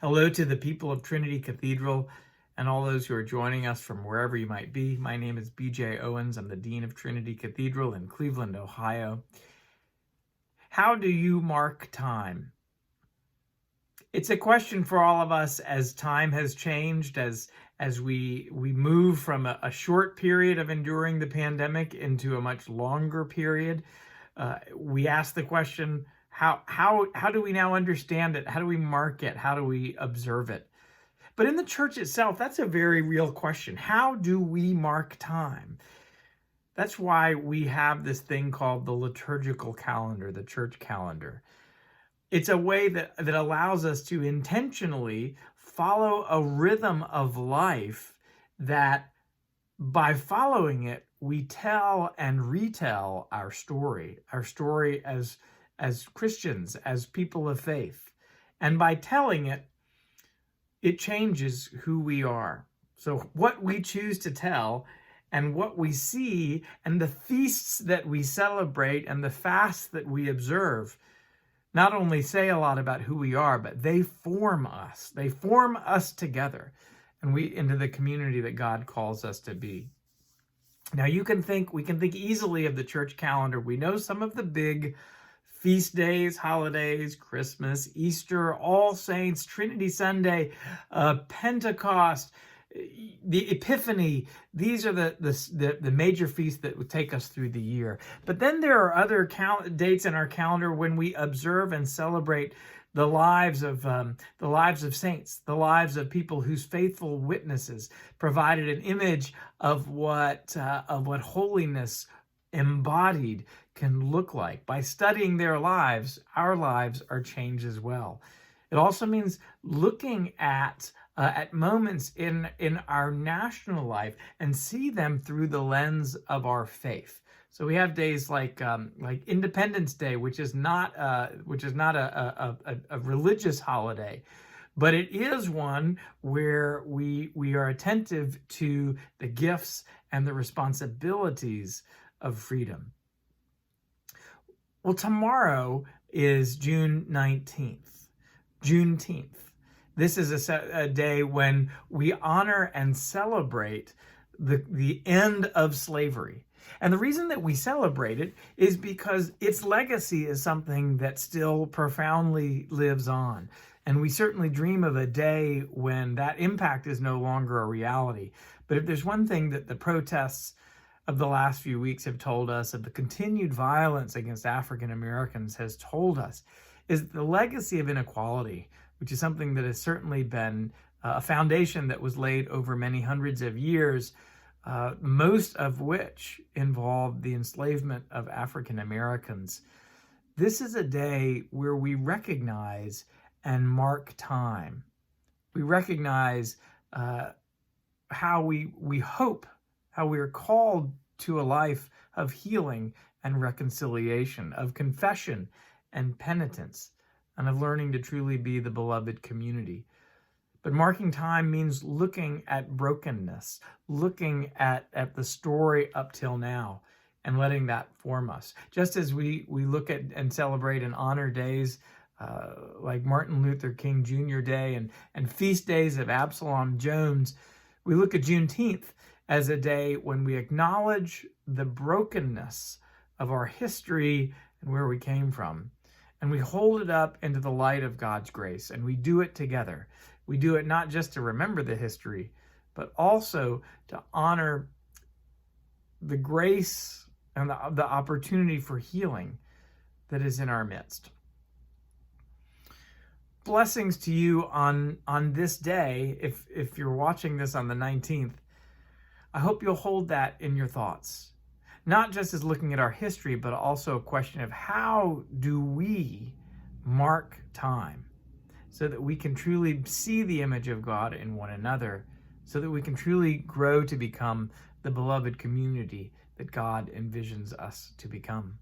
Hello to the people of Trinity Cathedral and all those who are joining us from wherever you might be. My name is B.J. Owens. I'm the Dean of Trinity Cathedral in Cleveland, Ohio. How do you mark time? It's a question for all of us as time has changed, as we move from a short period of enduring the pandemic into a much longer period. We ask the question, how do we now understand it? How do we mark it? How do we observe it? But in the church itself, that's a very real question. How do we mark time? That's why we have this thing called the liturgical calendar, the church calendar. It's a way that allows us to intentionally follow a rhythm of life that by following it, we tell and retell our story as Christians, as people of faith. And by telling it, it changes who we are. So what we choose to tell and what we see and the feasts that we celebrate and the fasts that we observe not only say a lot about who we are, but they form us. They form us together and into the community that God calls us to be. Now we can think easily of the church calendar. We know some of the big feast days, holidays, Christmas, Easter, All Saints, Trinity Sunday, Pentecost, the Epiphany. These are the major feasts that would take us through the year. But then there are other dates in our calendar when we observe and celebrate the lives of saints, the lives of people whose faithful witnesses provided an image of what holiness embodied can look like. By studying their lives, our lives are changed as well. It also means looking at moments in our national life and see them through the lens of our faith. So we have days like Independence Day, which is not a religious holiday, but it is one where we are attentive to the gifts and the responsibilities of freedom. Well, tomorrow is June 19th, Juneteenth. This is a day when we honor and celebrate the end of slavery. And the reason that we celebrate it is because its legacy is something that still profoundly lives on. And we certainly dream of a day when that impact is no longer a reality. But if there's one thing that the protests of the last few weeks have told us, of the continued violence against African Americans has told us, is the legacy of inequality, which is something that has certainly been a foundation that was laid over many hundreds of years, most of which involved the enslavement of African Americans. This is a day where we recognize and mark time. We recognize how we hope, how we are called to a life of healing and reconciliation, of confession and penitence, and of learning to truly be the beloved community. But marking time means looking at brokenness, looking at the story up till now, and letting that form us. Just as we look at and celebrate and honor days like Martin Luther King Jr. Day and feast days of Absalom Jones, we look at Juneteenth as a day when we acknowledge the brokenness of our history and where we came from. And we hold it up into the light of God's grace, and we do it together. We do it not just to remember the history, but also to honor the grace and the opportunity for healing that is in our midst. Blessings to you on this day. If you're watching this on the 19th, I hope you'll hold that in your thoughts. Not just as looking at our history, but also a question of how do we mark time so that we can truly see the image of God in one another, so that we can truly grow to become the beloved community that God envisions us to become.